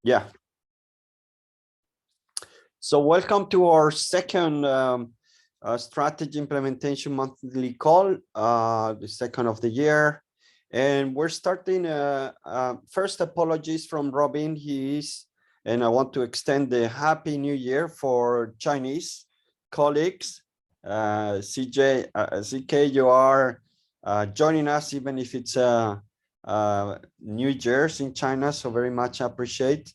Yeah. So welcome to our second strategy implementation monthly call, the second of the year. And we're starting, first apologies from Robin. And I want to extend the Happy New Year for Chinese colleagues. CK, you are joining us, even if it's New Year's in China, so very much appreciate.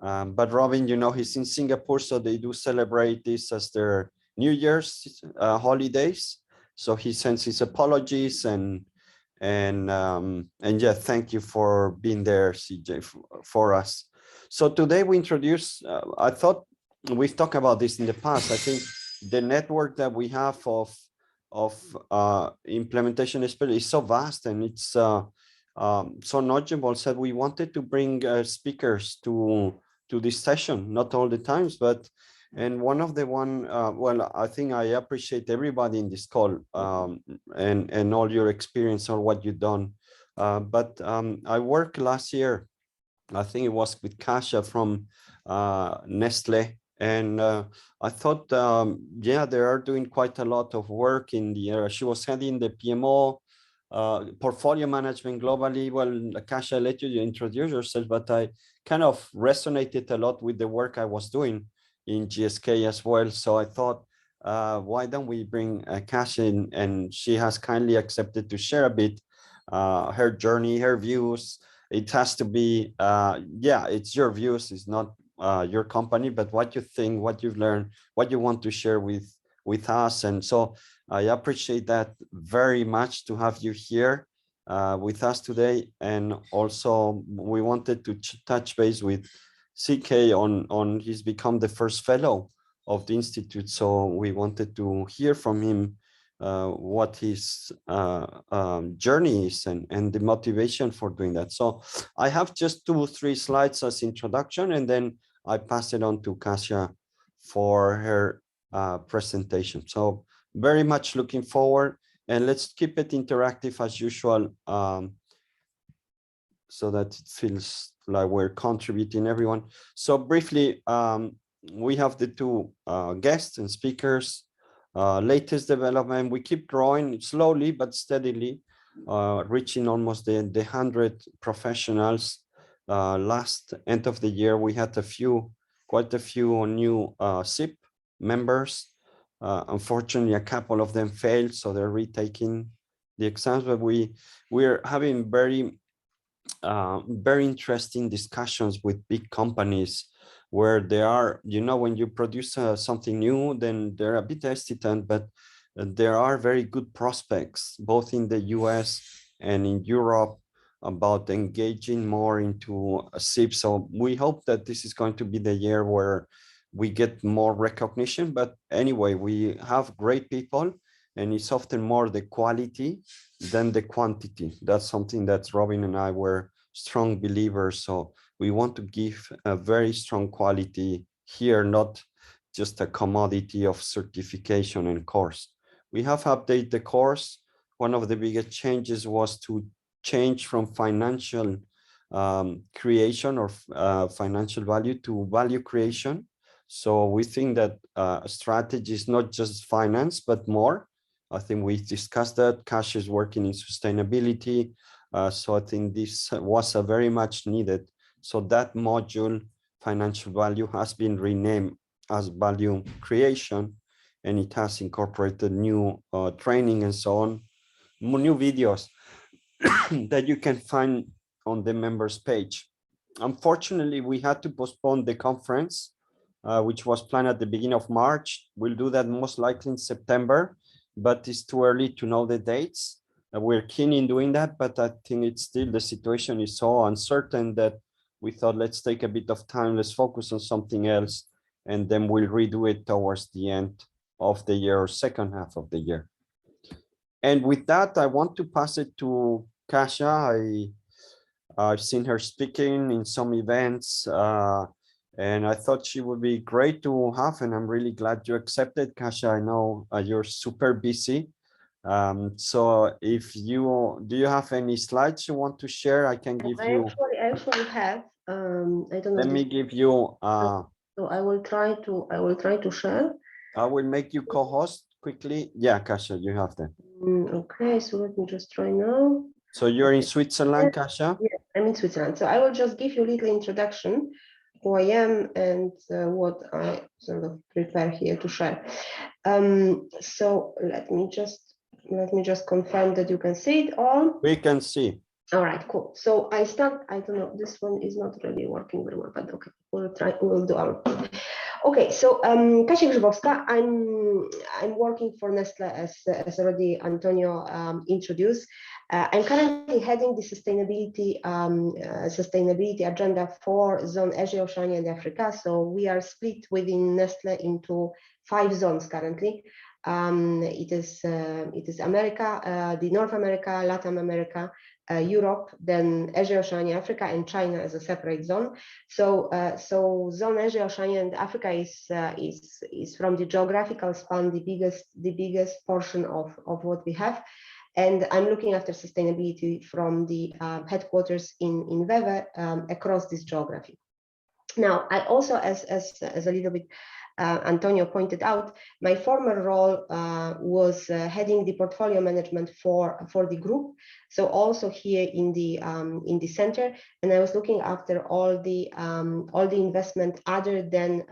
But Robin, you know, he's in Singapore, so they do celebrate this as their New Year's holidays. So he sends his apologies and yeah, thank you for being there, CJ, for us. So today we introduce, I thought we've talked about this in the past. I think the network that we have of implementation experts is so vast, and it's so knowledgeable. So we wanted to bring speakers to this session, not all the times, but and one of the well, I think I appreciate everybody in this call and all your experience or what you've done. But I worked last year, I think it was with Kasia from Nestle, and I thought, yeah, they are doing quite a lot of work in the area. She was heading the PMO portfolio management globally. Well, Kasia, I'll let you introduce yourself, but I kind of resonated a lot with the work I was doing in GSK as well. So I thought, why don't we bring Kasia in? And she has kindly accepted to share a bit her journey, her views. It has to be, yeah, it's your views, it's not your company, but what you think, what you've learned, what you want to share with us. And so I appreciate that very much to have you here with us today. And also we wanted to touch base with CK on he's become the first fellow of the Institute. So we wanted to hear from him what his journey is and the motivation for doing that. So I have just 2 or 3 slides as introduction, and then I pass it on to Kasia for her presentation. So very much looking forward, and let's keep it interactive as usual, so that it feels like we're contributing everyone. So briefly, we have the 2 guests and speakers. Latest development, we keep growing slowly but steadily, reaching almost the 100 professionals. Last end of the year, we had quite a few new SIP members. Unfortunately, a couple of them failed, so they're retaking the exams, but we're having very interesting discussions with big companies where they are, you know, when you produce something new, then they're a bit hesitant, but there are very good prospects, both in the US and in Europe, about engaging more into a SIP. So we hope that this is going to be the year where we get more recognition. But anyway, we have great people, and it's often more the quality than the quantity. That's something that Robin and I were strong believers. So we want to give a very strong quality here, not just a commodity of certification and course. We have updated the course. One of the biggest changes was to change from financial creation or financial value to value creation. So we think that strategy is not just finance, but more. I think we discussed that. Cash is working in sustainability. So I think this was a very much needed. So that module, financial value, has been renamed as value creation, and it has incorporated new training and so on, new videos that you can find on the members page. Unfortunately, we had to postpone the conference, which was planned at the beginning of March. We'll do that most likely in September, but it's too early to know the dates. We're keen in doing that, but I think it's still, the situation is so uncertain that we thought, let's take a bit of time, let's focus on something else, and then we'll redo it towards the end of the year or second half of the year. And with that, I want to pass it to Kasia. I've seen her speaking in some events, and I thought she would be great to have, and I'm really glad you accepted, Kasia. I know you're super busy. So if do you have any slides you want to share? I can give you. I actually have I don't know. Let me give you. So I will try to share. I will make you co-host quickly. Yeah, Kasia, you have that. Okay, so let me just try now. So you're in Switzerland, Kasia? Yeah, I'm in Switzerland. So I will just give you a little introduction who I am and what I sort of prepare here to share. So let me just confirm that you can see it all. We can see. All right, cool. So I don't know, this one is not really working very well, but okay, we'll do our. Okay, so Kasia Grzybowska, I'm working for Nestle as already Antonio introduced. I'm currently heading the sustainability agenda for Zone Asia, Oceania, and Africa. So we are split within Nestle into 5 zones currently. It is America, the North America, Latin America, Europe, then Asia, Oceania, Africa, and China as a separate zone. So, Zone Asia, Oceania, and Africa is from the geographical span the biggest portion of what we have. And I'm looking after sustainability from the headquarters in Veve across this geography. Now, I also, as a little bit Antonio pointed out, my former role was heading the portfolio management for the group. So also here in the center, and I was looking after all the investment other than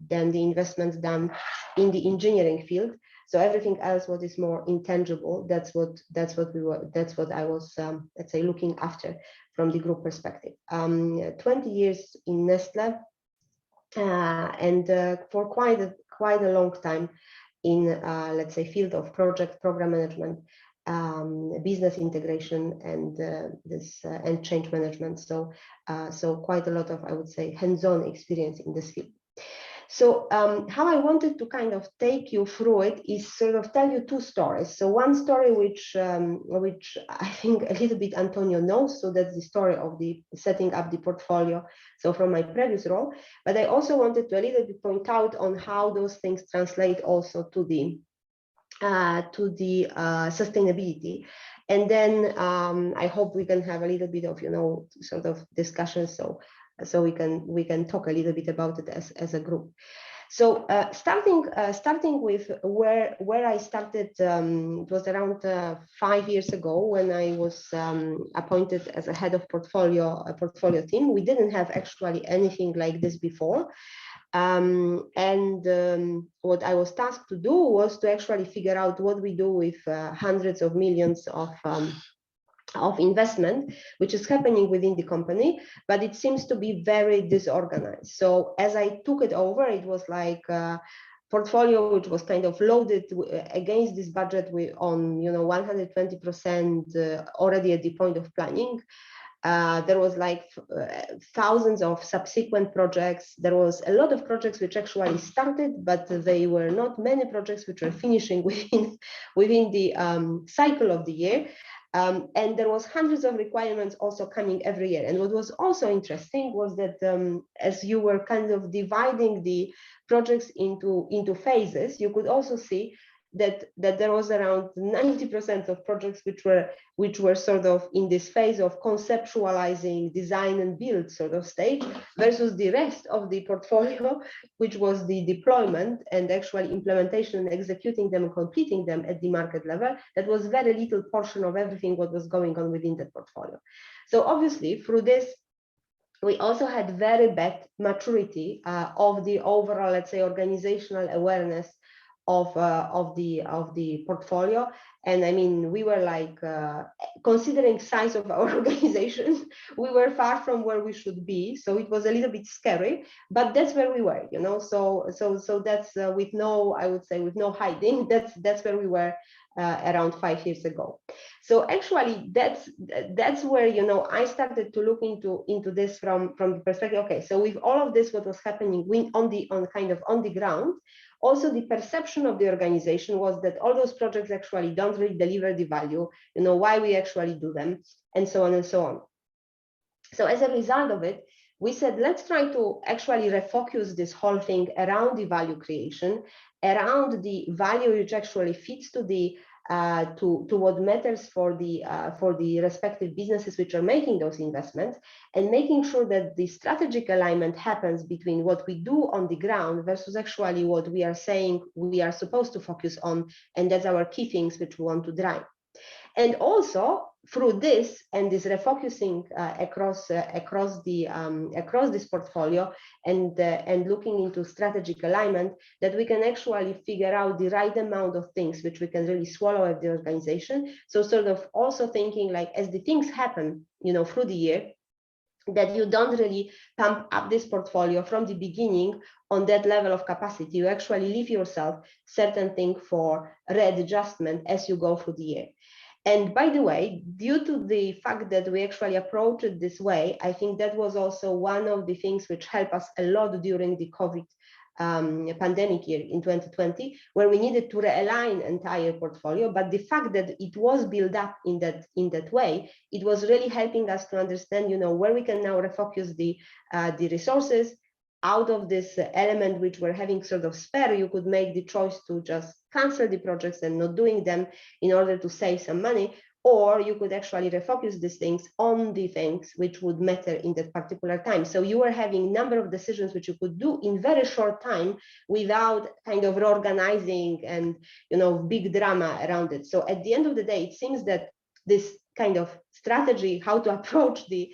the investments done in the engineering field. So everything else, what is more intangible, that's what I was let's say looking after from the group perspective. 20 years in Nestle, and for quite a long time in let's say field of program management, business integration, and and change management. So quite a lot of, I would say, hands-on experience in this field. So how I wanted to kind of take you through it is sort of tell you 2 stories. So one story which I think a little bit Antonio knows, so that's the story of the setting up the portfolio, so from my previous role. But I also wanted to a little bit point out on how those things translate also to the sustainability. And then I hope we can have a little bit of, sort of discussion, so we can talk a little bit about it as a group. So starting with where I started, it was around 5 years ago when I was appointed as a head of portfolio team. We didn't have actually anything like this before. What I was tasked to do was to actually figure out what we do with hundreds of millions of investment, which is happening within the company, but it seems to be very disorganized. So as I took it over, it was like a portfolio which was kind of loaded against this budget on 120% already at the point of planning. There was like thousands of subsequent projects. There was a lot of projects which actually started, but they were not many projects which were finishing within the cycle of the year. And there was hundreds of requirements also coming every year. And what was also interesting was that as you were kind of dividing the projects into phases, you could also see that there was around 90% of projects which were sort of in this phase of conceptualizing, design and build sort of stage, versus the rest of the portfolio, which was the deployment and actually implementation and executing them and completing them at the market level. That was very little portion of everything what was going on within that portfolio. So obviously through this, we also had very bad maturity of the overall, let's say, organizational awareness of the portfolio. And I mean, we were like, considering size of our organization, we were far from where we should be. So it was a little bit scary, but that's where we were, so that's with no, I would say, with no hiding, that's where we were around 5 years ago. So actually that's where, I started to look into this from the perspective, okay, so with all of this, what was happening on the ground, also the perception of the organization was that all those projects actually don't really deliver the value, why we actually do them, and so on and so on. So as a result of it, we said, let's try to actually refocus this whole thing around the value creation, around the value which actually fits to the to what matters for the respective businesses which are making those investments, and making sure that the strategic alignment happens between what we do on the ground versus actually what we are saying we are supposed to focus on, and that's our key things which we want to drive. And also through this and this refocusing across this portfolio and looking into strategic alignment, that we can actually figure out the right amount of things which we can really swallow at the organization. So sort of also thinking like as the things happen, through the year, that you don't really pump up this portfolio from the beginning on that level of capacity. You actually leave yourself certain things for readjustment as you go through the year. And by the way, due to the fact that we actually approach it this way, I think that was also one of the things which helped us a lot during the COVID pandemic year in 2020, where we needed to realign entire portfolio. But the fact that it was built up in that way, it was really helping us to understand, where we can now refocus the resources. Out of this element which we're having sort of spare, you could make the choice to just cancel the projects and not doing them in order to save some money, or you could actually refocus these things on the things which would matter in that particular time. So you are having a number of decisions which you could do in very short time without kind of reorganizing and big drama around it. So at the end of the day, it seems that this kind of strategy, how to approach the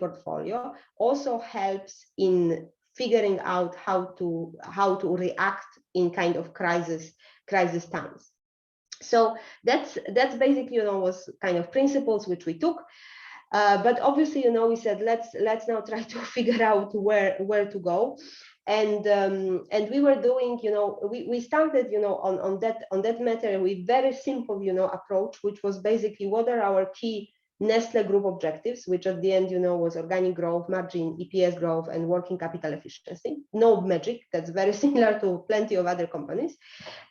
portfolio, also helps in figuring out how to react in kind of crisis times. So that's basically was kind of principles which we took. But obviously, we said let's now try to figure out where to go. And we were doing, we started, on that matter with very simple, approach, which was basically what are our key Nestle Group objectives, which at the end, was organic growth, margin, EPS growth, and working capital efficiency. No magic. That's very similar to plenty of other companies.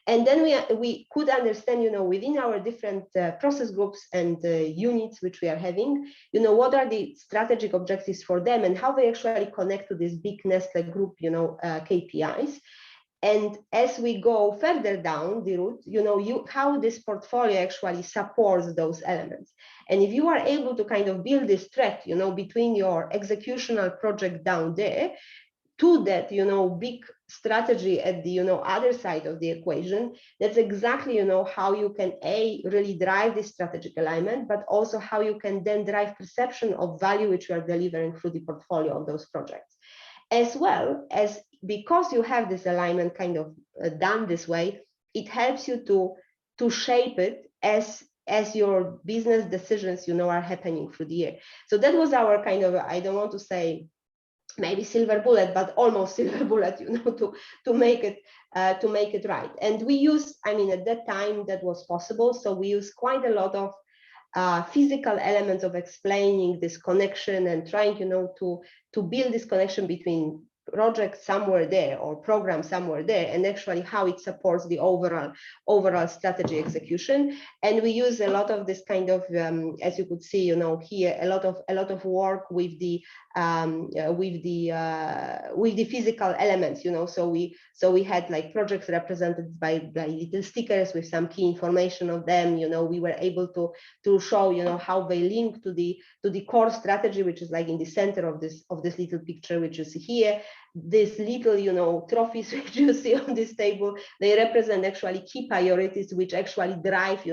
And then we could understand, within our different process groups and units which we are having, what are the strategic objectives for them and how they actually connect to this big Nestle Group, KPIs. And as we go further down the route, how this portfolio actually supports those elements. And if you are able to kind of build this thread, between your executional project down there to that, big strategy at the, other side of the equation, that's exactly, how you can really drive this strategic alignment, but also how you can then drive perception of value which you are delivering through the portfolio of those projects. As well as because you have this alignment kind of done this way, it helps you to shape it as your business decisions, are happening through the year. So that was our kind of, I don't want to say maybe silver bullet, but almost silver bullet, to make it right. And we used, at that time that was possible. So we used quite a lot of physical elements of explaining this connection and trying, to build this connection between project somewhere there or program somewhere there, and actually how it supports the overall strategy execution. And we use a lot of this kind of, as you could see, here, a lot of work with the physical elements, so we had like projects represented by little stickers with some key information of them. We were able to show, how they link to the core strategy, which is like in the center of this little picture, which you see here. These little, trophies which you see on this table, they represent actually key priorities which actually drive,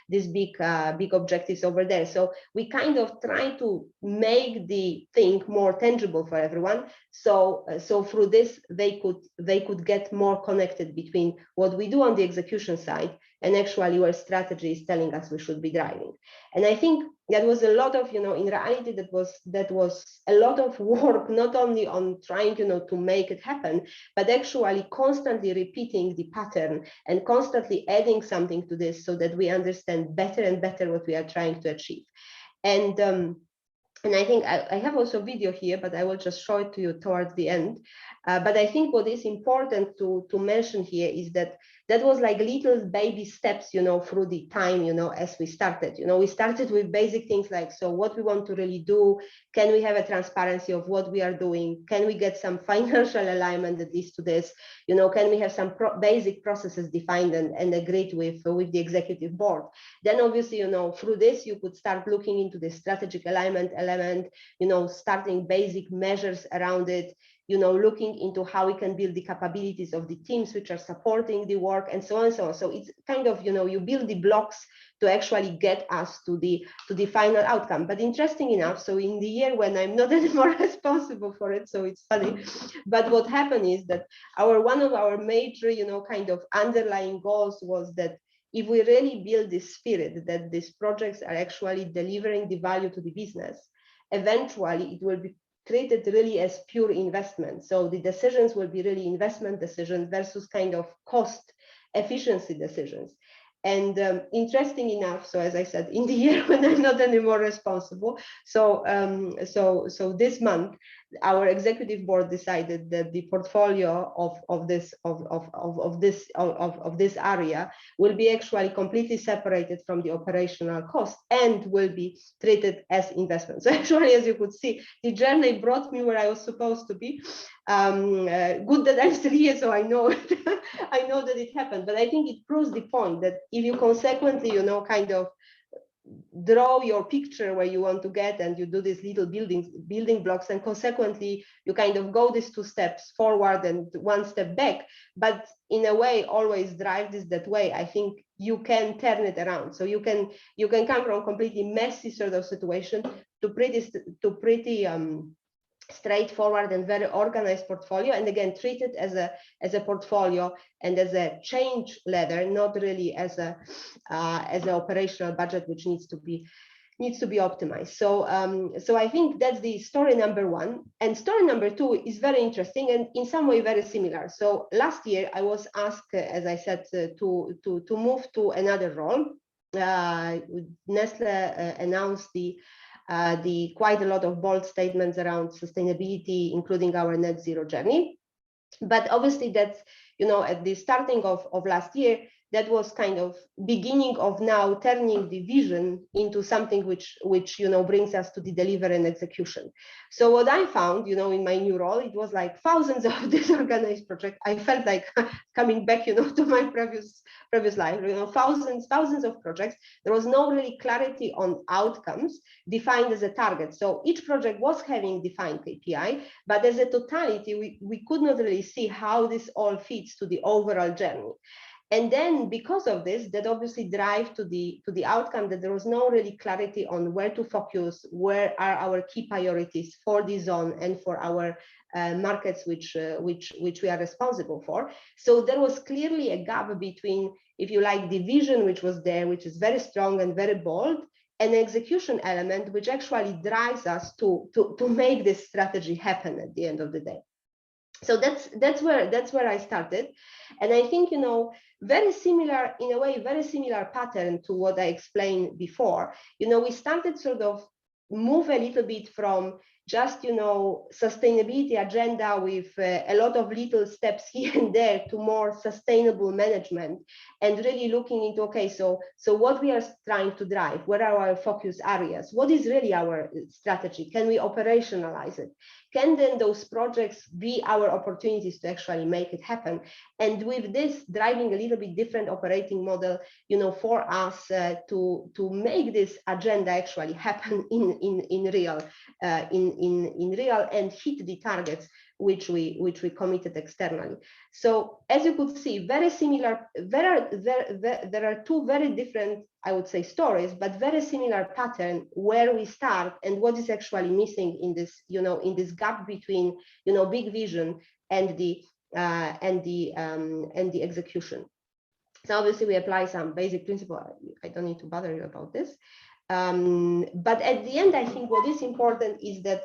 this big objectives over there. So we kind of try to make the thing more tangible for everyone. So through this, they could get more connected between what we do on the execution side and actually where strategy is telling us we should be driving. And I think that was a lot of, in reality, that was a lot of work, not only on trying, to make it happen, but actually constantly repeating the pattern and constantly adding something to this so that we understand better and better what we are trying to achieve. And I think I have also video here, but I will just show it to you towards the end. But I think what is important to mention here is that that was like little baby steps, through the time, as we started. We started with basic things like, so what we want to really do, can we have a transparency of what we are doing? Can we get some financial alignment that leads to this? Can we have some basic processes defined and agreed with the executive board? Then obviously, through this, you could start looking into the strategic alignment element, starting basic measures around it, looking into how we can build the capabilities of the teams which are supporting the work, and so on and so on. So it's kind of, you build the blocks to actually get us to the final outcome. But interesting enough, so in the year when I'm not anymore responsible for it, so it's funny, but what happened is that one of our major, kind of underlying goals was that if we really build this spirit that these projects are actually delivering the value to the business, eventually it will be treated really as pure investment. So the decisions will be really investment decisions versus kind of cost efficiency decisions. And interesting enough, so as I said, in the year when I'm not anymore responsible, so this month, our executive board decided that the portfolio of this area will be actually completely separated from the operational cost and will be treated as investment. So actually, as you could see, the journey brought me where I was supposed to be. Good that I'm still here, so I know I know that it happened. But I think it proves the point that if you consequently, kind of draw your picture where you want to get, and you do these little building blocks, and consequently you kind of go these 2 steps forward and 1 step back, but in a way always drive this that way, I think you can turn it around. So you can come from completely messy sort of situation to pretty straightforward and very organized portfolio, and again treat it as a portfolio and as a change ladder, not really as an operational budget which needs to be optimized. So I think that's the story number 1. And story number 2 is very interesting and in some way very similar. So last year I was asked, as I said, to move to another role. Nestle announced the quite a lot of bold statements around sustainability, including our net zero journey. But obviously that's, at the starting of last year, that was kind of beginning of now turning the vision into something which brings us to the delivery and execution. So what I found, in my new role, it was like thousands of disorganized projects. I felt like coming back, to my previous life, thousands of projects. There was no really clarity on outcomes defined as a target. So each project was having defined KPI, but as a totality, we could not really see how this all fits to the overall journey. And then because of this, that obviously drive to the outcome that there was no really clarity on where to focus, where are our key priorities for the zone and for our markets which we are responsible for. So there was clearly a gap between, if you like, the vision which was there, which is very strong and very bold, an execution element which actually drives us to make this strategy happen at the end of the day. So that's where I started, and I think very similar in a way, very similar pattern to what I explained before. We started sort of move a little bit from just sustainability agenda with a lot of little steps here and there to more sustainable management, and really looking into, okay, so what we are trying to drive, what are our focus areas, what is really our strategy, can we operationalize it, can then those projects be our opportunities to actually make it happen, and with this driving a little bit different operating model for us to make this agenda actually happen in real and hit the targets which we committed externally. So as you could see, very similar. There are 2 very different, I would say, stories, but very similar pattern where we start and what is actually missing in this in this gap between big vision and the execution. So obviously we apply some basic principle. I don't need to bother you about this. But at the end, I think what is important is that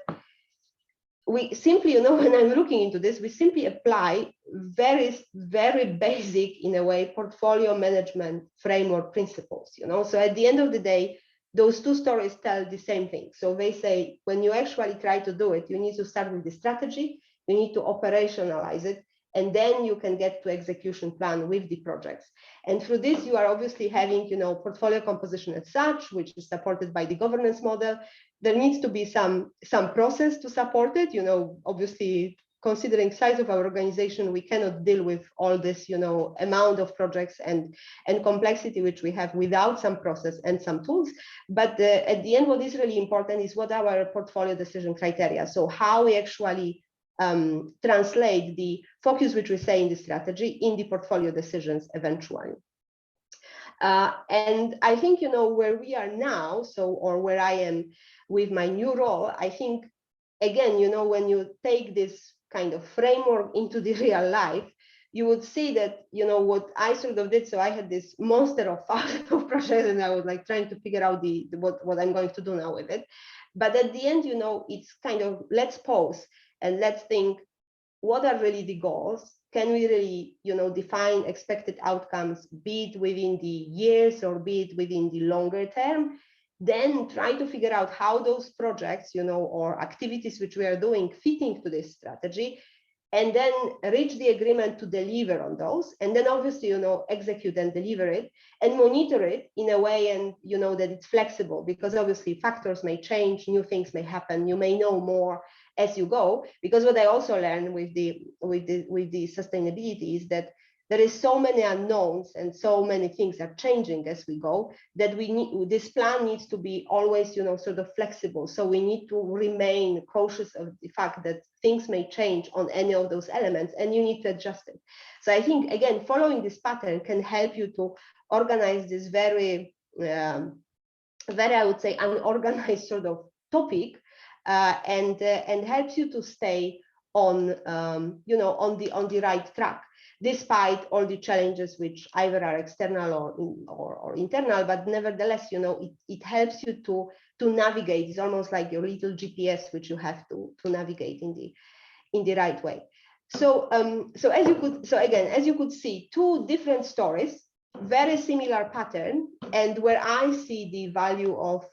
we simply, when I'm looking into this, we simply apply very, very basic, in a way, portfolio management framework principles, So at the end of the day, those 2 stories tell the same thing. So they say, when you actually try to do it, you need to start with the strategy, you need to operationalize it, and then you can get to execution plan with the projects. And through this, you are obviously having, portfolio composition as such, which is supported by the governance model. There needs to be some process to support it. Obviously, considering size of our organization, we cannot deal with all this, amount of projects and complexity which we have without some process and some tools. But at the end, what is really important is what are our portfolio decision criteria. So how we actually translate the focus which we say in the strategy in the portfolio decisions eventually. And I think, where we are now, or where I am with my new role, I think, again, when you take this kind of framework into the real life, you would see that, what I sort of did. So I had this monster of thousands of projects, and I was like trying to figure out what I'm going to do now with it. But at the end, it's kind of, let's pause and let's think, what are really the goals? Can we really, define expected outcomes, be it within the years or be it within the longer term? Then try to figure out how those projects, or activities which we are doing fit into this strategy, and then reach the agreement to deliver on those, and then obviously, execute and deliver it, and monitor it in a way, and that it's flexible, because obviously factors may change, new things may happen, you may know more as you go. Because what I also learned with the sustainability is that there is so many unknowns and so many things are changing as we go, that this plan needs to be always, sort of flexible. So we need to remain cautious of the fact that things may change on any of those elements, and you need to adjust it. So I think, again, following this pattern can help you to organize this very, I would say, unorganized sort of topic, and helps you to stay on, on the right track, despite all the challenges which either are external or internal. But nevertheless, it helps you to navigate. It's almost like your little GPS, which you have to navigate in the right way. So as you could see, two different stories, very similar pattern, and where I see the value of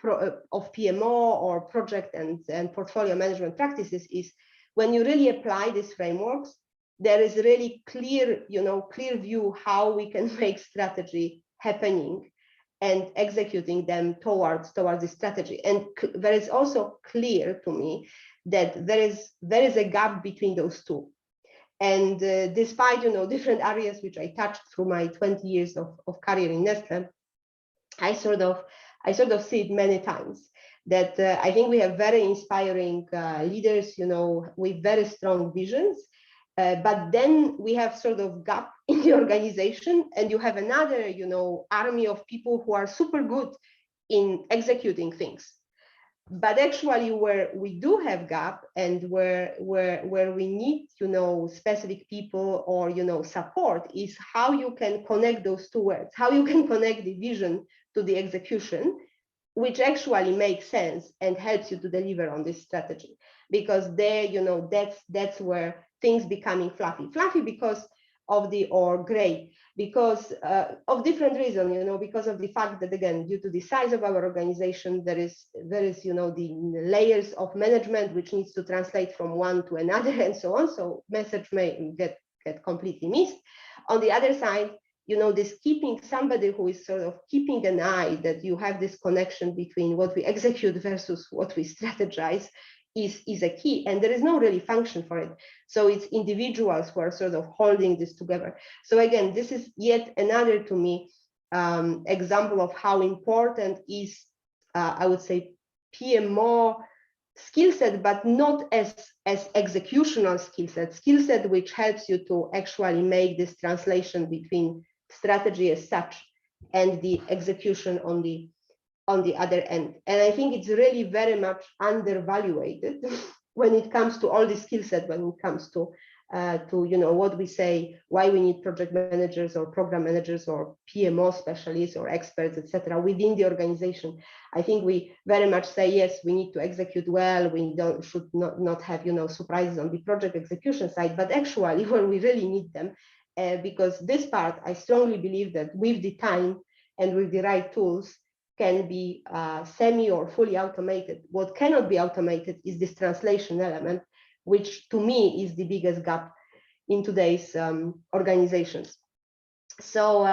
PMO or project and portfolio management practices is when you really apply these frameworks, there is really clear view how we can make strategy happening and executing them towards the strategy. And there is also clear to me that there is a gap between those two. And despite different areas which I touched through my 20 years of career in Nestle, I sort of see it many times, that I think we have very inspiring leaders, with very strong visions, but then we have sort of gap in the organization, and you have another, army of people who are super good in executing things. But actually, where we do have gap, and where we need, specific people or, support, is how you can connect those two words, how you can connect the vision to the execution, which actually makes sense and helps you to deliver on this strategy. Because there, that's where things becoming fluffy because of or gray, because of different reasons, because of the fact that, again, due to the size of our organization, there is the layers of management which needs to translate from one to another and so on. So message may get completely missed. On the other side, this keeping somebody who is sort of keeping an eye that you have this connection between what we execute versus what we strategize is a key, and there is no really function for it. So it's individuals who are sort of holding this together. So again, this is yet another, to me, example of how important is, I would say, PMO skill set, but not as executional skill set which helps you to actually make this translation between strategy as such and the execution on the other end. And I think it's really very much undervalued when it comes to all the skill set, when it comes to what we say, why we need project managers or program managers or PMO specialists or experts, etc., within the organization. I think we very much say, yes, we need to execute well, we should not have surprises on the project execution side, but actually where we really need them, because this part, I strongly believe that with the time and with the right tools, can be semi or fully automated. What cannot be automated is this translation element, which to me is the biggest gap in today's organizations. So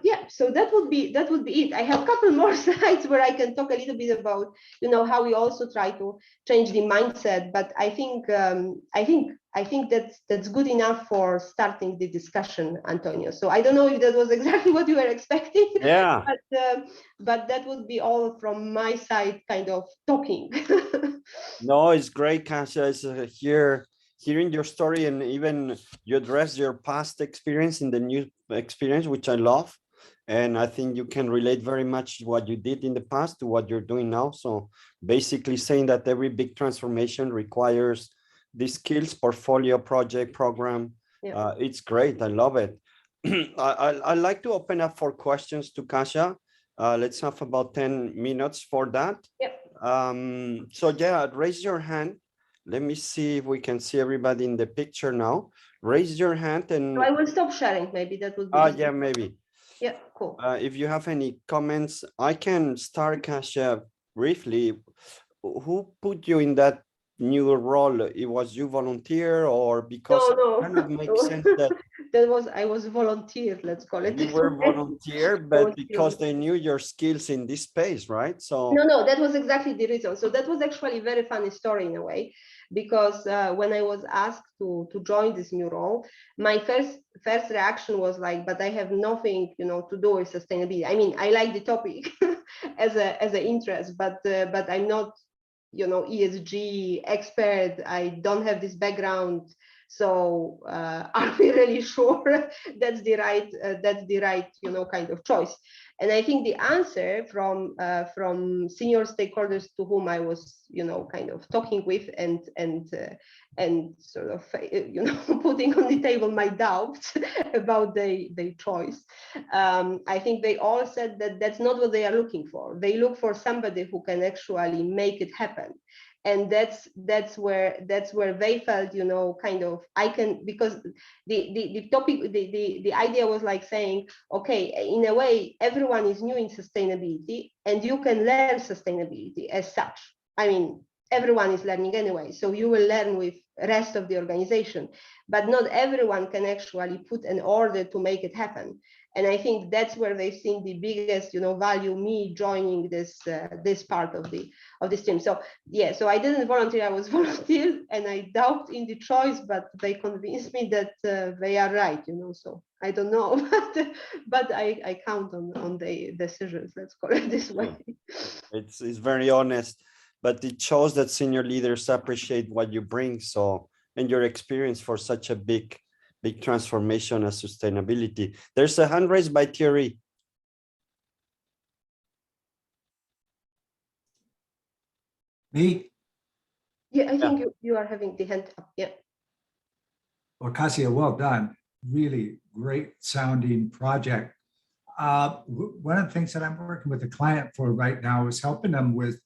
yeah, so that would be it. I have a couple more slides where I can talk a little bit about, you know, how we also try to change the mindset, but I think that's good enough for starting the discussion, Antonio. So I don't know if that was exactly what you were expecting. Yeah. But that would be all from my side, kind of talking. No, it's great, Kasia. It's hearing your story, and even you address your past experience in the new experience, which I love. And I think you can relate very much what you did in the past to what you're doing now. So basically saying that every big transformation requires these skills, portfolio, project, program. Yeah. It's great. I love it. I like to open up for questions to Kasia. Let's have about 10 minutes for that. Yeah. So yeah, raise your hand. Let me see if we can see everybody in the picture now. Raise your hand and So I will stop sharing. Maybe that would be. yeah, maybe. Yeah, cool. If you have any comments, I can start, Kasia, briefly. Who put you in that new role? It was you volunteer, or because it No, kind of makes no. sense that I was volunteer, let's call it you this were way. volunteer, but Volunteer. because they knew your skills in this space, right? So No, that was exactly the reason. So that was actually a very funny story in a way, because when I was asked to join this new role, my first reaction was like, but I have nothing, you know, to do with sustainability. I mean, I like the topic as an interest, but I'm not, you know, ESG expert. I don't have this background. So are we really sure that's the right, you know, kind of choice? And I think the answer from senior stakeholders to whom I was, you know, kind of talking with and sort of, you know, putting on the table my doubts about the choice. I think they all said that that's not what they are looking for. They look for somebody who can actually make it happen. And that's where they felt, you know, kind of, I can, because the topic, the idea was like saying, okay, in a way, everyone is new in sustainability and you can learn sustainability as such. I mean, everyone is learning anyway, so you will learn with rest of the organization, but not everyone can actually put an order to make it happen. And I think that's where they've seen the biggest, you know, value me joining this part of this team. So yeah, so I didn't volunteer, I was volunteered, and I doubt in the choice, but they convinced me that they are right, you know. So I don't know, but I count on the decisions, let's call it this way. it's very honest, but it shows that senior leaders appreciate what you bring. So, and your experience for such a big transformation as sustainability. There's a hand raised by Thierry. Me? Yeah, I think you are having the hand up. Yeah. Well, Kasia, well done. Really great sounding project. One of the things that I'm working with a client for right now is helping them with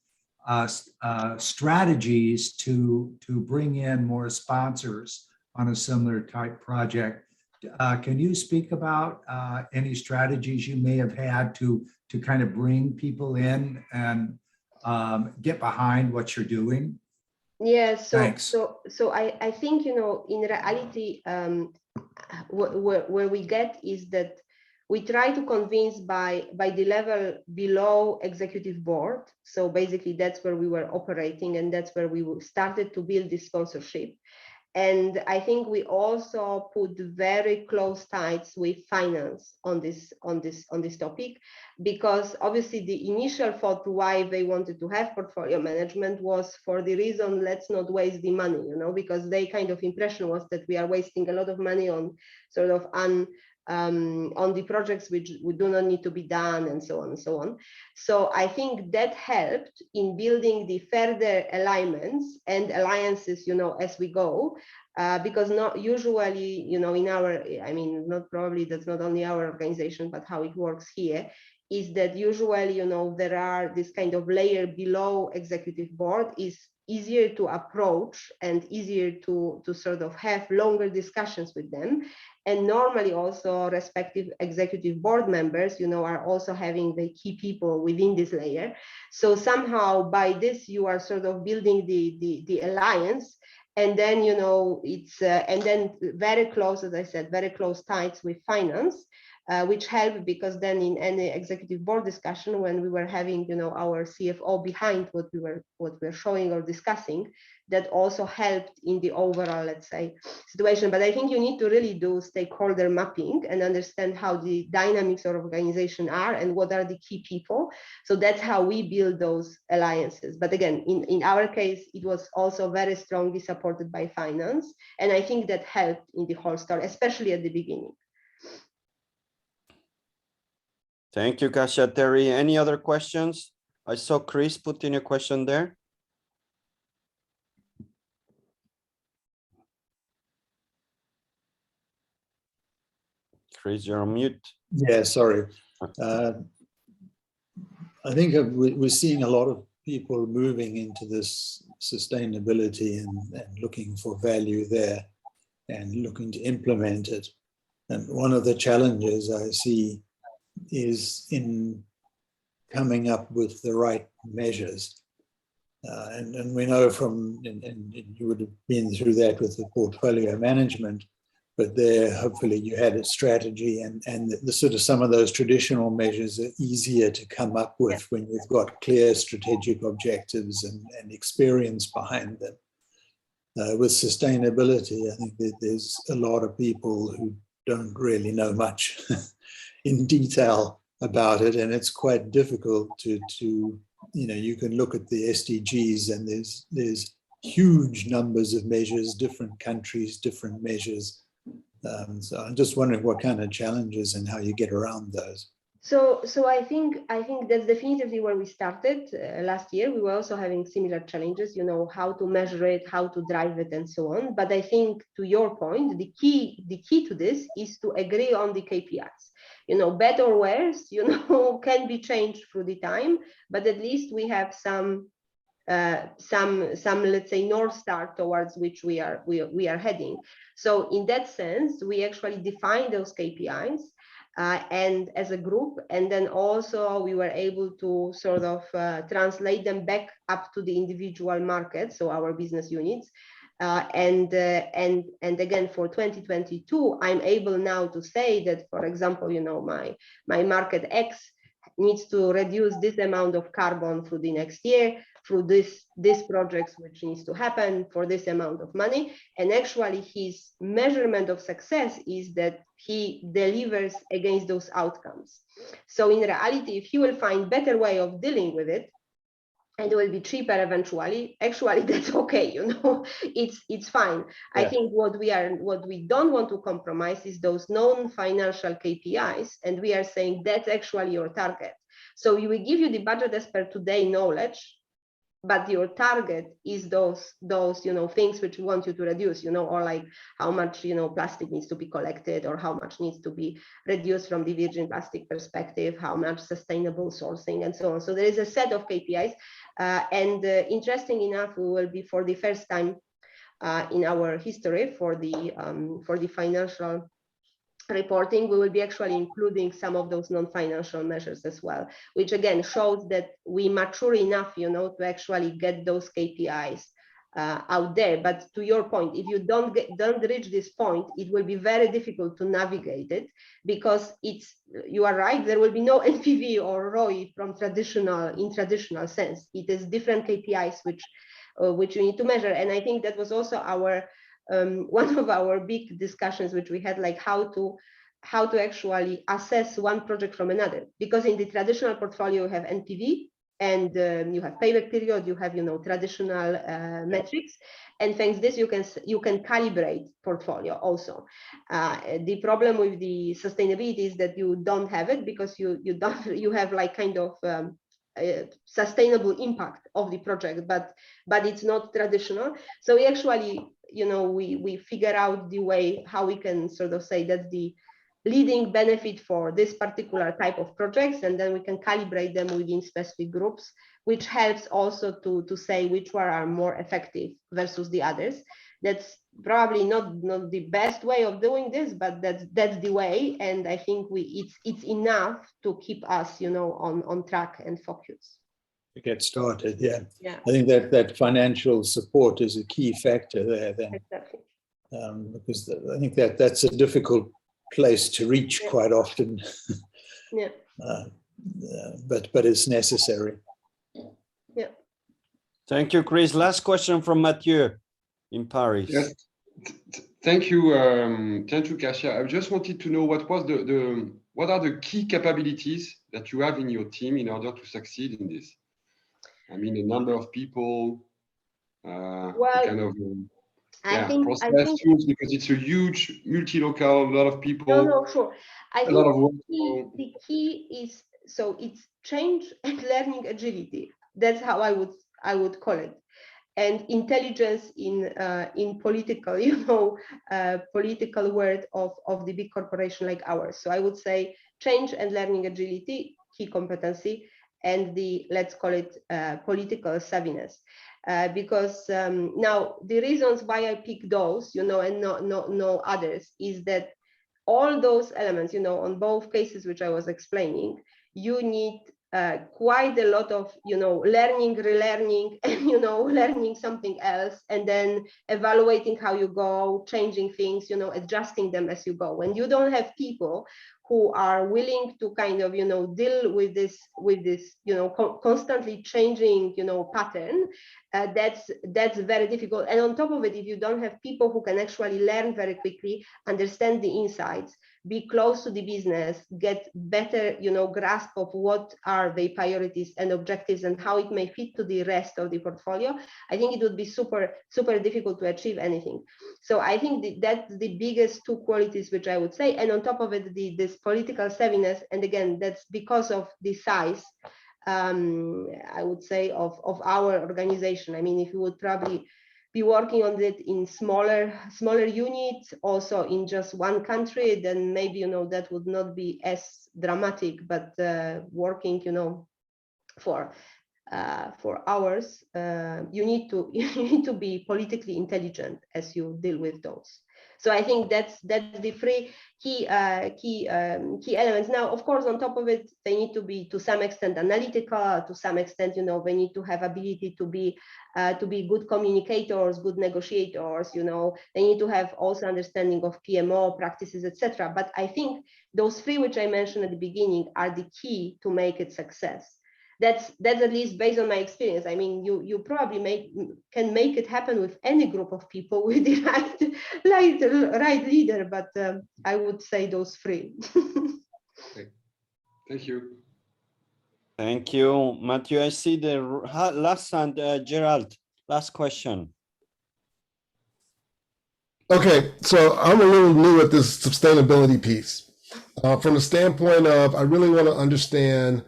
strategies to bring in more sponsors on a similar type project. Can you speak about any strategies you may have had to kind of bring people in and get behind what you're doing? Yeah, Thanks. so I think, you know, in reality, where we get is that we try to convince by the level below executive board. So basically that's where we were operating, and that's where we started to build this sponsorship. And I think we also put very close ties with finance on this topic, because obviously the initial thought why they wanted to have portfolio management was for the reason, let's not waste the money, you know, because they kind of impression was that we are wasting a lot of money on sort of on the projects which do not need to be done, and so on and so on. So I think that helped in building the further alignments and alliances, you know, as we go, because not usually, you know, in our, I mean, not probably that's not only our organization, but how it works here is that usually, you know, there are this kind of layer below executive board is easier to approach and easier to sort of have longer discussions with them. And normally also respective executive board members, you know, are also having the key people within this layer. So somehow by this, you are sort of building the alliance. And then, you know, it's and then very close, as I said, very close ties with finance, which helped, because then in any executive board discussion, when we were having, you know, our CFO behind what we were showing or discussing, that also helped in the overall, let's say, situation. But I think you need to really do stakeholder mapping and understand how the dynamics of organization are and what are the key people. So that's how we build those alliances. But again, in our case, it was also very strongly supported by finance. And I think that helped in the whole story, especially at the beginning. Thank you, Kasia. Terry, any other questions? I saw Chris put in a question there. Chris, you're on mute. Yeah, sorry. I think we're seeing a lot of people moving into this sustainability and looking for value there and looking to implement it. And one of the challenges I see is in coming up with the right measures. And we know from, and you would have been through that with the portfolio management, but there hopefully you had a strategy, and the sort of some of those traditional measures are easier to come up with when you've got clear strategic objectives and experience behind them. With sustainability, I think that there's a lot of people who don't really know much in detail about it, and it's quite difficult to you know, you can look at the SDGs and there's huge numbers of measures, different countries, different measures. So I'm just wondering what kind of challenges and how you get around those. So I think that's definitively where we started last year. We were also having similar challenges, you know, how to measure it, how to drive it, and so on. But I think, to your point, the key to this is to agree on the KPIs. You know, better or worse, you know, can be changed through the time, but at least we have some let's say North Star towards which we are heading. So in that sense, we actually define those KPIs. And as a group, and then also we were able to sort of translate them back up to the individual markets, so our business units. And again, for 2022, I'm able now to say that, for example, you know, my market X needs to reduce this amount of carbon through the next year, through this projects which needs to happen for this amount of money. And actually his measurement of success is that he delivers against those outcomes. So in reality, if he will find better way of dealing with it, and it will be cheaper eventually, actually that's okay, you know, it's fine. Yeah. I think what we don't want to compromise is those non-financial KPIs, and we are saying that's actually your target. So we will give you the budget as per today knowledge, but your target is those you know, things which we want you to reduce, you know, or like how much, you know, plastic needs to be collected, or how much needs to be reduced from the virgin plastic perspective, how much sustainable sourcing, and so on. So there is a set of KPIs, and interesting enough, we will be, for the first time in our history, for the financial reporting, we will be actually including some of those non-financial measures as well, which again shows that we mature enough, you know, to actually get those KPIs out there. But to your point, if you don't reach this point, it will be very difficult to navigate it, because you are right, there will be no NPV or ROI in traditional sense. It is different KPIs which you need to measure. And I think that was also our one of our big discussions which we had, like how to actually assess one project from another, because in the traditional portfolio you have NPV, and you have payback period, you have, you know, traditional metrics, and thanks this you can calibrate portfolio also. The problem with the sustainability is that you don't have it, because you have like kind of sustainable impact of the project, but it's not traditional. So we actually, you know, we figure out the way how we can sort of say that's the leading benefit for this particular type of projects, and then we can calibrate them within specific groups, which helps also to say which one are more effective versus the others. That's probably not the best way of doing this, but that's the way, and I think it's enough to keep us, you know, on track and focus. get started. Yeah, Yeah, I think that financial support is a key factor there. Then, exactly. because I think that's a difficult place to reach Yeah. quite often. Yeah. But it's necessary. Yeah. Thank you, Chris. Last question from Mathieu in Paris. Yes. Thank you, Kasia. I just wanted to know what was what are the key capabilities that you have in your team in order to succeed in this? I mean, a number of people, Well, kind of I think process tools, because it's a huge multi-local, a lot of people. No, sure. I a lot think of work. the key is, so it's change and learning agility. That's how I would call it. And intelligence in political, political word of the big corporation like ours. So I would say change and learning agility, key competency, and the, let's call it political savviness. Because now the reasons why I pick those, and no others, is that all those elements, on both cases which I was explaining, you need quite a lot of, learning, relearning, and, learning something else, and then evaluating how you go, changing things, adjusting them as you go. When you don't have people who are willing to kind of, deal with this, constantly changing, pattern, that's very difficult. And on top of it, if you don't have people who can actually learn very quickly, understand the insights, be close to the business, get better, grasp of what are the priorities and objectives and how it may fit to the rest of the portfolio, I think it would be super, super difficult to achieve anything. So I think that's the biggest two qualities which I would say. And on top of it, this political savviness, and again, that's because of the size, I would say, of our organization. I mean, if you would probably be working on it in smaller units, also in just one country, then maybe, that would not be as dramatic. But working, for hours, you need to be politically intelligent as you deal with those. So I think that's the three key elements. Now, of course, on top of it, they need to be to some extent analytical. To some extent, they need to have ability to be good communicators, good negotiators. They need to have also understanding of PMO practices, etc. But I think those three, which I mentioned at the beginning, are the key to make it success. That's at least based on my experience. I mean, you probably can make it happen with any group of people with the right leader, but I would say those three. Okay. Thank you. Thank you, Matthew. I see the last hand, Gerald. Last question. Okay, so I'm a little new at this sustainability piece. From the standpoint of, I really want to understand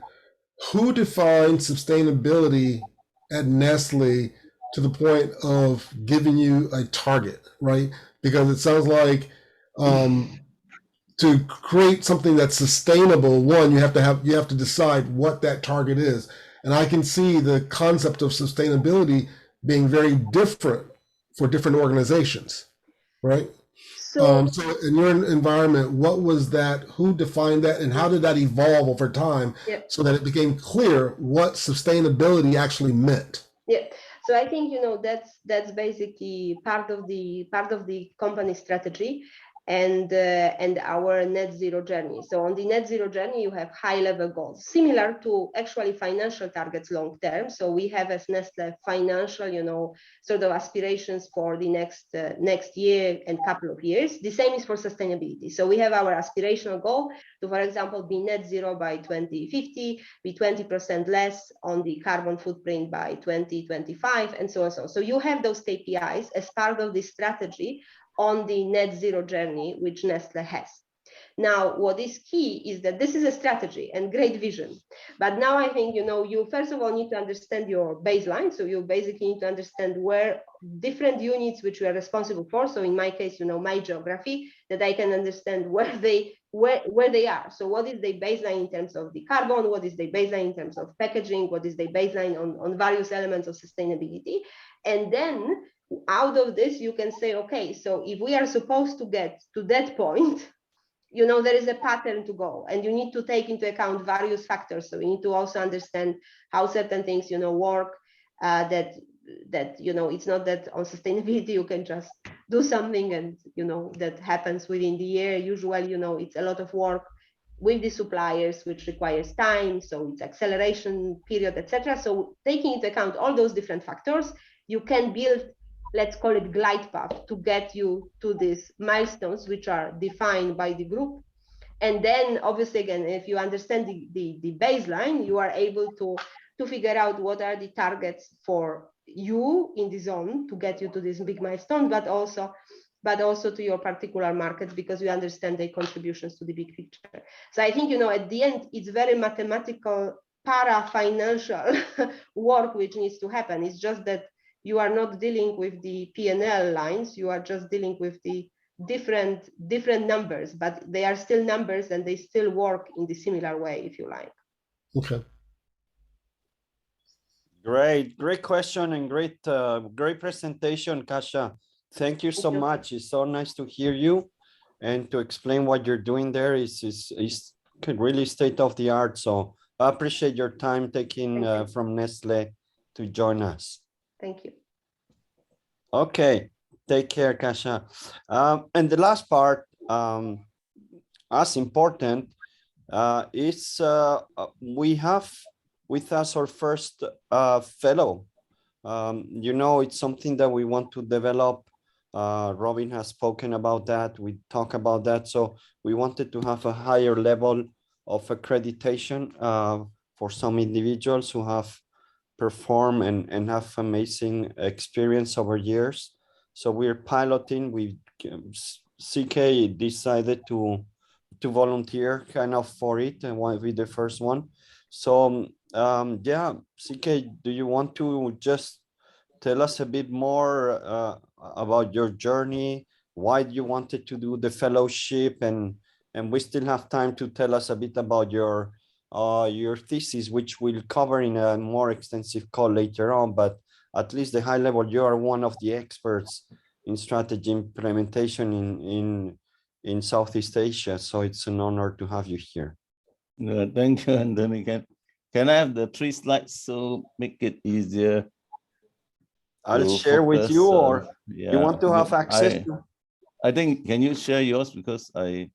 who defines sustainability at Nestle to the point of giving you a target, right? Because it sounds like to create something that's sustainable, one, you have to decide what that target is. And I can see the concept of sustainability being very different for different organizations, right? So in your environment, what was that? Who defined that, and how did that evolve over time, so that it became clear what sustainability actually meant? Yeah. So I think that's basically part of the company strategy and our net zero journey. So on the net zero journey, you have high level goals, similar to actually financial targets long term. So we have as Nestle financial, sort of aspirations for the next year and couple of years. The same is for sustainability. So we have our aspirational goal to, for example, be net zero by 2050, be 20% less on the carbon footprint by 2025, and so on. So you have those KPIs as part of the strategy on the net zero journey, which Nestle has. Now, what is key is that this is a strategy and great vision. But now I think, you first of all need to understand your baseline. So you basically need to understand where different units which you are responsible for. So in my case, my geography, that I can understand where they are. So what is the baseline in terms of the carbon? What is the baseline in terms of packaging? What is the baseline on various elements of sustainability? And then out of this, you can say, okay, so if we are supposed to get to that point, you know, there is a pattern to go, and you need to take into account various factors. So you need to also understand how certain things, you know, work, that you know, it's not that on sustainability you can just do something and, you know, that happens within the year. Usually, you know, it's a lot of work with the suppliers, which requires time, so it's acceleration period, etc. So taking into account all those different factors, you can build, let's call it, glide path to get you to these milestones, which are defined by the group. And then obviously, again, if you understand the baseline, you are able to figure out what are the targets for you in the zone to get you to this big milestone, but also to your particular markets, because you understand their contributions to the big picture. So I think, you know, at the end, it's very mathematical, para-financial work which needs to happen. It's just that you are not dealing with the P&L lines, you are just dealing with the different numbers, but they are still numbers and they still work in the similar way, if you like. Okay. Great question and great presentation, Kasia. Thank you so much. It's so nice to hear you and to explain what you're doing there. Is really state of the art. So I appreciate your time taking from Nestle to join us. Thank you. Okay, take care, Kasia. And the last part, as important, is we have with us our first fellow. You know, it's something that we want to develop. Robin has spoken about that. We talk about that. So we wanted to have a higher level of accreditation for some individuals who have performed and have amazing experience over years. So we're piloting. CK decided to volunteer kind of for it and want to be the first one. So yeah, CK, do you want to just tell us a bit more about your journey, why you wanted to do the fellowship, and we still have time to tell us a bit about your thesis, which we'll cover in a more extensive call later on, but at least the high level, you are one of the experts in strategy implementation in Southeast Asia. So it's an honor to have you here. Thank you, and then again, can I have the 3 slides so make it easier? I'll share with you, or yeah, you want to have access to? I think, can you share yours, because I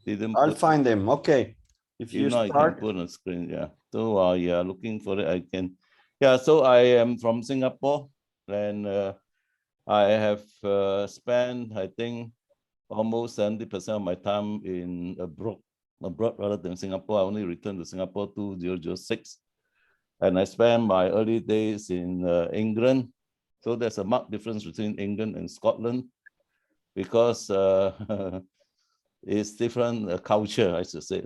didn't. I'll find them. Okay. If you know, start. I can put on screen. Yeah. So while you are looking for it, I can. Yeah. So I am from Singapore, and I have spent, I think, almost 70% of my time in abroad rather than Singapore. I only returned to Singapore 2006, and I spent my early days in England. So there's a marked difference between England and Scotland, because it's different culture, I should say.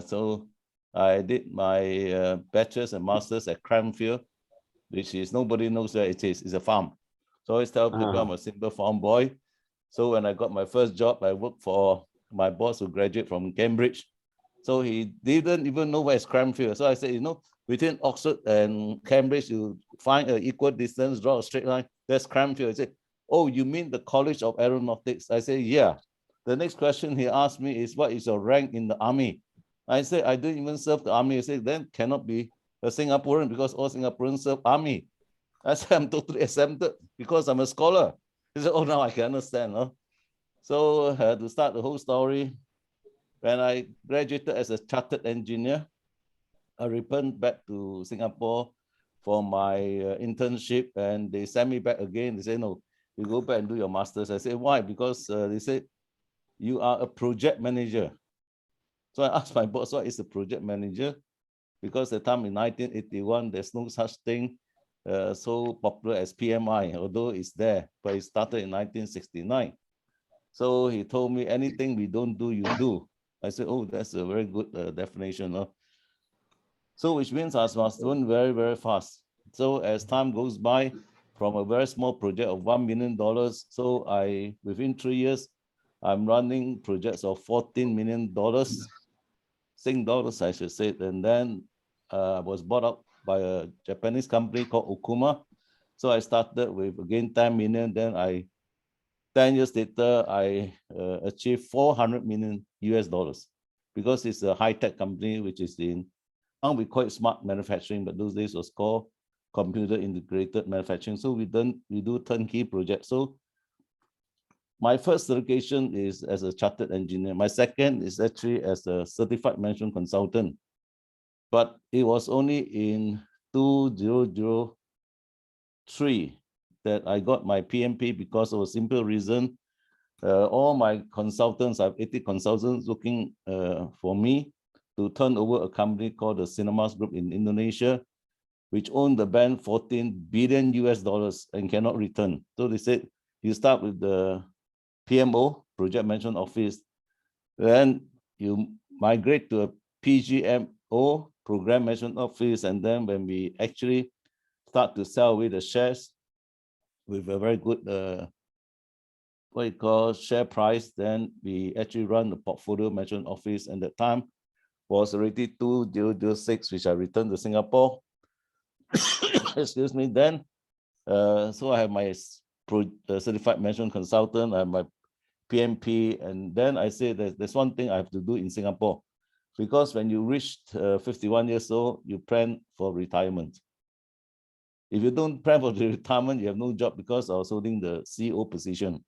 So I did my bachelor's and master's at Cranfield, which is, nobody knows where it is. It's a farm. So I always tell people I'm a simple farm boy. So when I got my first job, I worked for my boss who graduated from Cambridge. So he didn't even know where is Cranfield. So I said, you know, between Oxford and Cambridge, you find an equal distance, draw a straight line. There's Cranfield. He said, oh, you mean the College of Aeronautics? I said, yeah. The next question he asked me is, what is your rank in the army? I said, I didn't even serve the army. He said, then cannot be a Singaporean, because all Singaporeans serve army. I said, I'm totally exempted because I'm a scholar. He said, oh, now I can understand. Huh? So to start the whole story, when I graduated as a chartered engineer, I returned back to Singapore for my internship, and they sent me back again. They said, no, you go back and do your master's. I said, why? Because they said, you are a project manager. So I asked my boss, what is a project manager? Because the time in 1981, there's no such thing so popular as PMI, although it's there, but it started in 1969. So he told me, anything we don't do, you do. I said, oh, that's a very good definition. Huh? So which means I must learn very, very fast. So as time goes by, from a very small project of $1 million, so within 3 years, I'm running projects of $14 million, Sing dollars, I should say. And then I was bought up by a Japanese company called Okuma. So I started with, again, 10 million. Then I 10 years later, I achieved $400 million because it's a high-tech company, which is in, we call it smart manufacturing, but those days was called computer integrated manufacturing. So we do turnkey projects. So my first certification is as a chartered engineer. My second is actually as a certified management consultant. But it was only in 2003 that I got my PMP because of a simple reason. All my consultants, I have 80 consultants looking for me to turn over a company called the Cinemas Group in Indonesia, which owned the bank $14 billion and cannot return. So they said, you start with the PMO, Project Management Office, then you migrate to a PGMO, Program Management Office, and then when we actually start to sell away the shares with a very good what you call share price, then we actually run the Portfolio Management Office, and that time was already 2006, which I returned to Singapore. Excuse me, then. So I have my certified management consultant, I have my PMP, and then I say that there's one thing I have to do in Singapore, because when you reach 51 years old, you plan for retirement. If you don't plan for the retirement, you have no job, because I was holding the CEO position.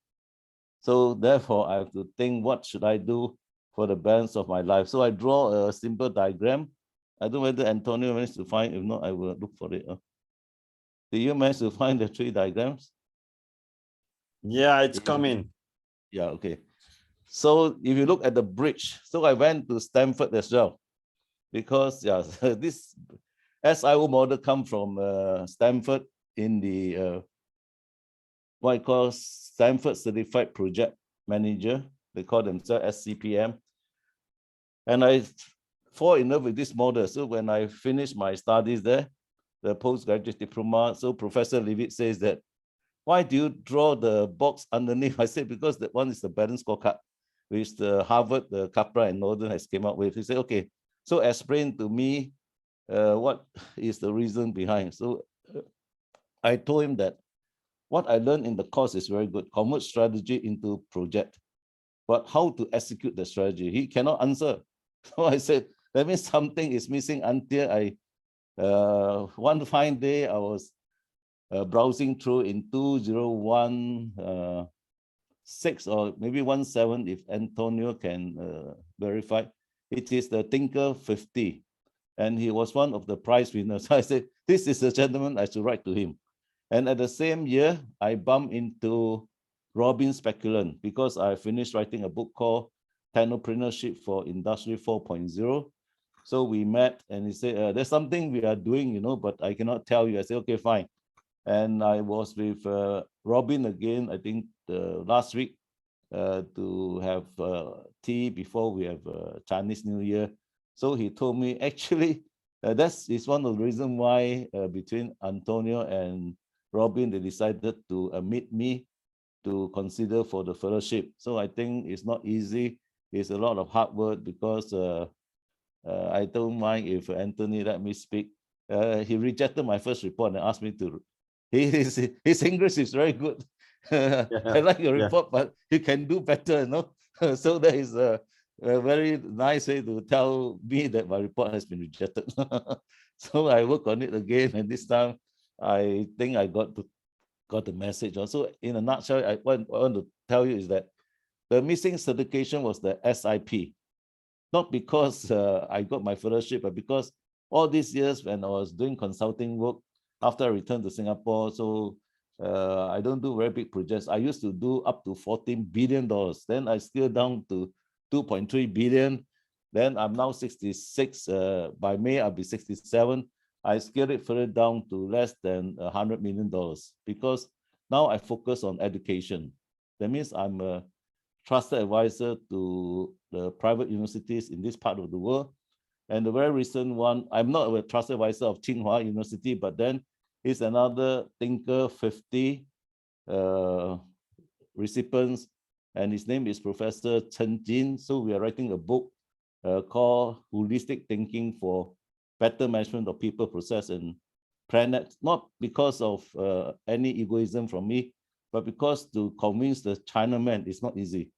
So therefore, I have to think, what should I do for the balance of my life? So I draw a simple diagram. I don't know whether Antonio managed to find, if not, I will look for it. Did you manage to find the 3 diagrams? Yeah, it's coming. Yeah, okay. So if you look at the bridge, so I went to Stanford as well, because yeah, this SIO model come from Stanford in the what I call Stanford Certified Project Manager. They call themselves SCPM. And I fall in love with this model. So when I finished my studies there, the postgraduate diploma, so Professor Leavitt says that, why do you draw the box underneath? I said, because that one is the balance scorecard, which the Harvard, the Capra and Northern has came up with. He said, okay, so explain to me what is the reason behind. So I told him that what I learned in the course is very good. Convert strategy into project, but how to execute the strategy? He cannot answer. So I said, that means something is missing until I, one fine day, I was browsing through in 2016 or maybe 17, if Antonio can verify. It is the Thinker 50. And he was one of the prize winners. So I said, this is a gentleman, I should write to him. And at the same year, I bumped into Robin Speculant, because I finished writing a book called Technopreneurship for Industry 4.0. So we met and he said, there's something we are doing, you know, but I cannot tell you. I said, okay, fine. And I was with Robin again, I think last week, to have tea before we have Chinese New Year. So he told me, actually, that is one of the reasons why between Antonio and Robin, they decided to meet me to consider for the fellowship. So I think it's not easy. It's a lot of hard work, because I don't mind if Anthony let me speak. He rejected my first report and asked me to, his English is very good. I like your report, but you can do better, you know? So that is a very nice way to tell me that my report has been rejected. So I work on it again, and this time I think I got the message. Also, in a nutshell, what I want to tell you is that the missing certification was the SIP. Not because I got my fellowship, but because all these years when I was doing consulting work, after I returned to Singapore, so I don't do very big projects. I used to do up to $14 billion. Then I scaled down to 2.3 billion. Then I'm now 66. By May, I'll be 67. I scaled it further down to less than $100 million, because now I focus on education. That means I'm a trusted advisor to the private universities in this part of the world. And the very recent one, I'm not a trusted advisor of Tsinghua University, but then it's another Thinker 50 recipients, and his name is Professor Chen Jin. So we are writing a book called Holistic Thinking for Better Management of People, Process, and Planet, not because of any egoism from me, But because to convince the Chinaman is not easy,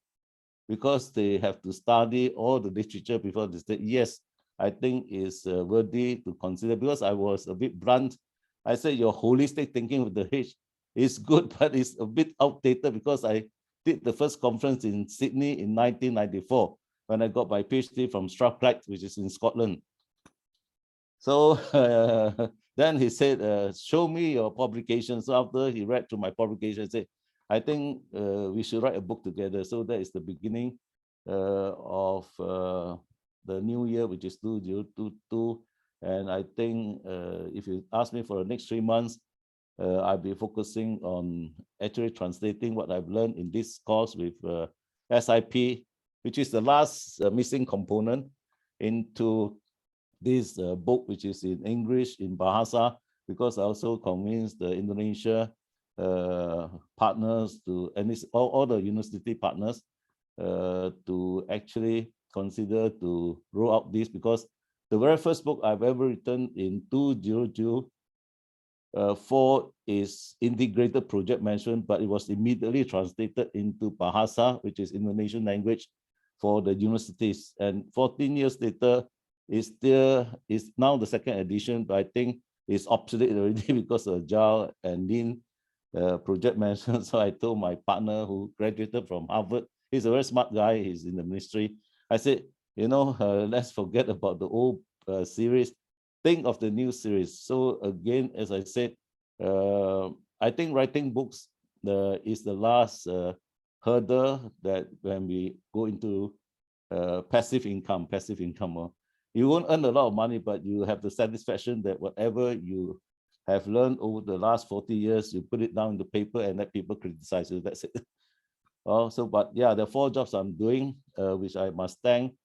because they have to study all the literature before they say, yes, I think is worthy to consider. Because I was a bit blunt, I said your holistic thinking with the H is good, but it's a bit outdated because I did the first conference in Sydney in 1994 when I got my PhD from Strathclyde, which is in Scotland. So then he said, show me your publications. So after he read through my publication, he said, I think we should write a book together. So that is the beginning of the new year, which is 2022. And I think if you ask me for the next 3 months, I'll be focusing on actually translating what I've learned in this course with SIP, which is the last missing component, into this book, which is in English, in Bahasa, because I also convinced the Indonesia partners to, and it's all the university partners to actually consider to roll out this, because the very first book I've ever written in 2004 is integrated project management, but it was immediately translated into Bahasa, which is Indonesian language, for the universities. And 14 years later, is now the second edition, but I think it's obsolete already because of Agile and Lean project management. So I told my partner who graduated from Harvard, he's a very smart guy, he's in the ministry. I said, you know, let's forget about the old series, think of the new series. So again, as I said, I think writing books is the last hurdle that when we go into passive income. You won't earn a lot of money, but you have the satisfaction that whatever you have learned over the last 40 years, you put it down in the paper and let people criticize you. That's it. Also, but yeah, the 4 jobs I'm doing, which I must thank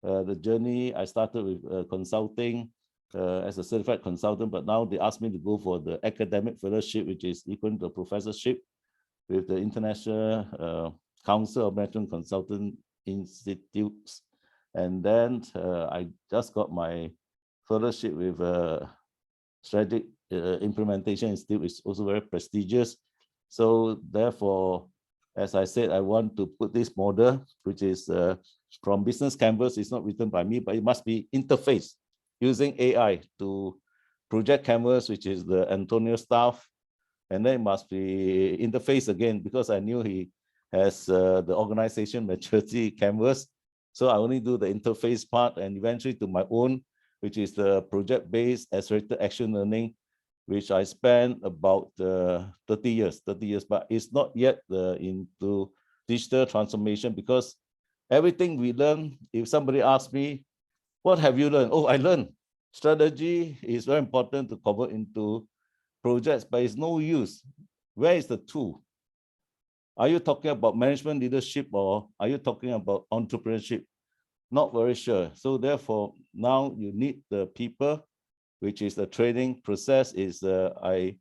the journey. I started with consulting as a certified consultant, but now they asked me to go for the academic fellowship, which is equal to a professorship with the International Council of Management Consultant Institutes. And then I just got my fellowship with Strategic Implementation Institute, which is also very prestigious. So therefore, as I said, I want to put this model, which is from Business Canvas. It's not written by me, but it must be interface using AI to Project Canvas, which is the Antonio staff. And then it must be interface again, because I knew he has the organization maturity canvas. So I only do the interface part, and eventually to my own, which is the project-based accelerated action learning, which I spent about 30 years, but it's not yet into digital transformation, because everything we learn, if somebody asks me, what have you learned? Oh, I learned strategy is very important to convert into projects, but it's no use. Where is the tool? Are you talking about management leadership, or are you talking about entrepreneurship? Not very sure. So therefore, now you need the people, which is the training process. Is I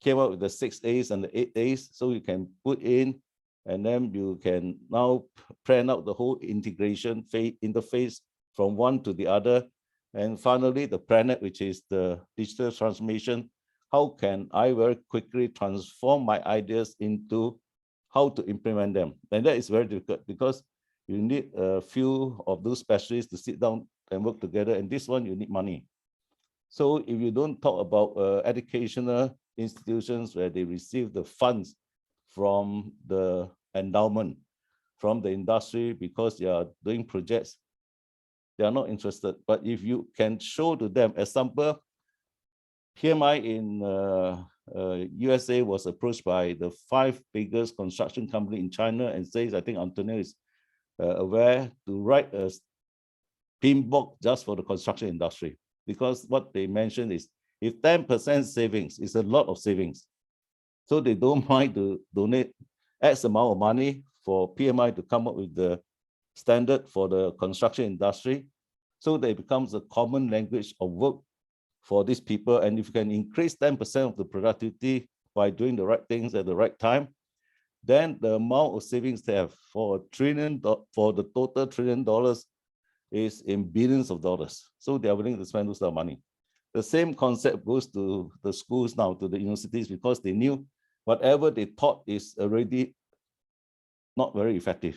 came up with the 6 A's and the 8 A's, so you can put in, and then you can now plan out the whole integration interface from one to the other. And finally, the planet, which is the digital transformation. How can I very quickly transform my ideas into how to implement them? And that is very difficult, because you need a few of those specialists to sit down and work together. And this one, you need money. So if you don't talk about educational institutions where they receive the funds from the endowment, from the industry, because they are doing projects, they are not interested. But if you can show to them, example, PMI in USA was approached by the 5 biggest construction company in China and says, I think Antonio is aware, to write a PMBOK just for the construction industry. Because what they mentioned is, if 10% savings is a lot of savings, so they don't mind to donate X amount of money for PMI to come up with the standard for the construction industry, so that it becomes a common language of work for these people. And if you can increase 10% of the productivity by doing the right things at the right time, then the amount of savings they have for the total $1 trillion is in billions of dollars. So they are willing to spend those money. The same concept goes to the schools now, to the universities, because they knew whatever they taught is already not very effective,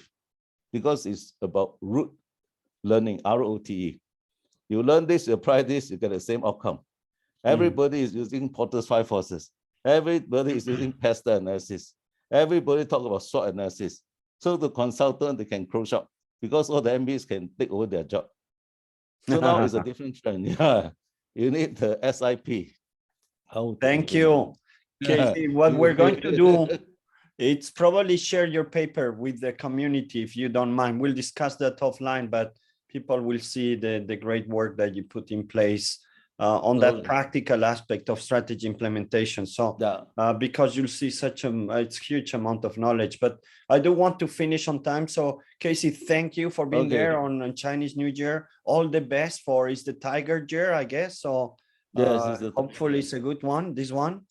because it's about rote learning, ROTE. You learn this, you apply this, you get the same outcome. Everybody is using Porter's 5 forces. Everybody is using PESTA analysis. Everybody talk about SWOT analysis. So the consultant, they can close up because all the MBs can take over their job. So now it's a different trend. Yeah, you need the SIP. Thank you, Casey. What we're going to do, it's probably share your paper with the community if you don't mind. We'll discuss that offline, but people will see the great work that you put in place on that practical aspect of strategy implementation. So because you'll see such it's huge amount of knowledge, but I do want to finish on time. So Casey, thank you for being there on Chinese New Year. All the best for, is the Tiger Year, I guess. So yes, hopefully it's a good one, this one.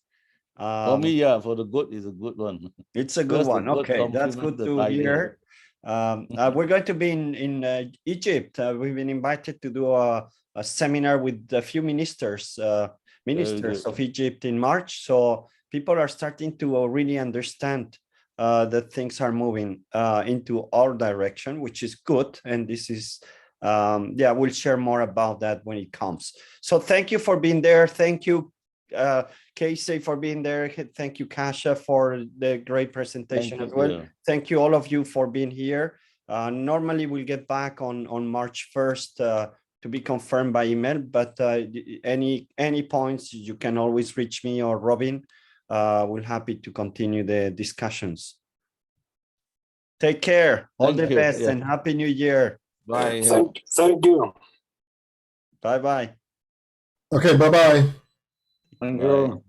For me, yeah, for the good is a good one. It's a good one. Okay, that's good to hear. We're going to be in Egypt. We've been invited to do a seminar with a few ministers of Egypt in March. So people are starting to really understand that things are moving into our direction, which is good. And this is, yeah, we'll share more about that when it comes. So thank you for being there. Thank you, Casey, for being there. Thank you, Kasia, for the great presentation as well. Thank you, all of you, for being here. Normally, we'll get back on March 1st to be confirmed by email, but any points, you can always reach me or Robin. We're happy to continue the discussions. Take care. All the best and Happy New Year. Bye. Thank you. Bye-bye. Okay, bye-bye. Thank you.